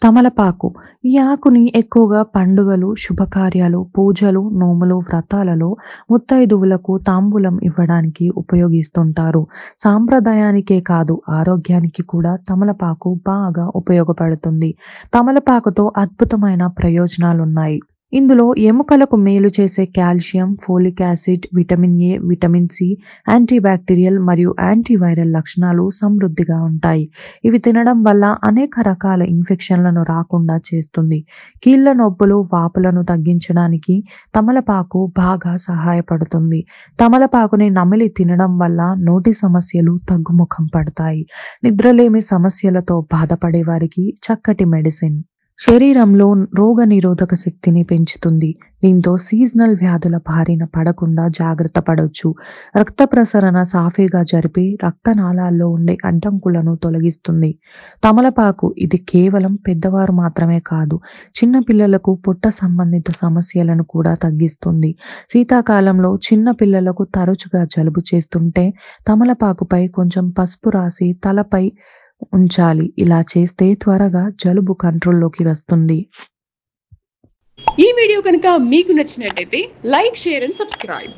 తమలపాకు. ఈ ఆకుని ఎక్కువగా పండుగలు, శుభకార్యాలు, పూజలు, నోములు, వ్రతాలలో ముత్తైదువులకు తాంబూలం ఇవ్వడానికి ఉపయోగిస్తుంటారు. సాంప్రదాయానికే కాదు, ఆరోగ్యానికి కూడా తమలపాకు బాగా ఉపయోగపడుతుంది. తమలపాకుతో అద్భుతమైన ప్రయోజనాలున్నాయి. ఇందులో ఎముకలకు మేలు చేసే calcium, folic acid, vitamin A, vitamin C, antibacterial మరియు యాంటీవైరల్ లక్షణాలు సమృద్ధిగా ఉంటాయి. ఇవి తినడం వల్ల అనేక రకాల ఇన్ఫెక్షన్లను రాకుండా చేస్తుంది. కీళ్ళ నొప్పులు, వాపులను తగ్గించడానికి తమలపాకు బాగా సహాయపడుతుంది. తమలపాకుని నమిలి తినడం వల్ల నోటి సమస్యలు తగ్గుముఖం పడతాయి. నిద్రలేమి సమస్యలతో బాధపడే వారికి చక్కటి మెడిసిన్. శరీరంలో రోగనిరోధక శక్తిని పెంచుతుంది. దీంతో సీజనల్ వ్యాధుల బారిన పడకుండా జాగ్రత్త పడొచ్చు. రక్త ప్రసరణ సాఫీగా జరిపి రక్తనాళాల్లో ఉండే అడ్డంకులను తొలగిస్తుంది. తమలపాకు ఇది కేవలం పెద్దవారు మాత్రమే కాదు, చిన్న పిల్లలకు పొట్ట సంబంధిత సమస్యలను కూడా తగ్గిస్తుంది. శీతాకాలంలో చిన్న పిల్లలకు తరచుగా జలుబు చేస్తుంటే తమలపాకుపై కొంచెం పసుపు రాసి తలపై ఉంచాలి. ఇలా చేస్తే త్వరగా జలుబు కంట్రోల్‌లోకి వస్తుంది. ఈ వీడియో కనుక మీకు నచ్చినట్టయితే లైక్, షేర్ అండ్ సబ్స్క్రైబ్.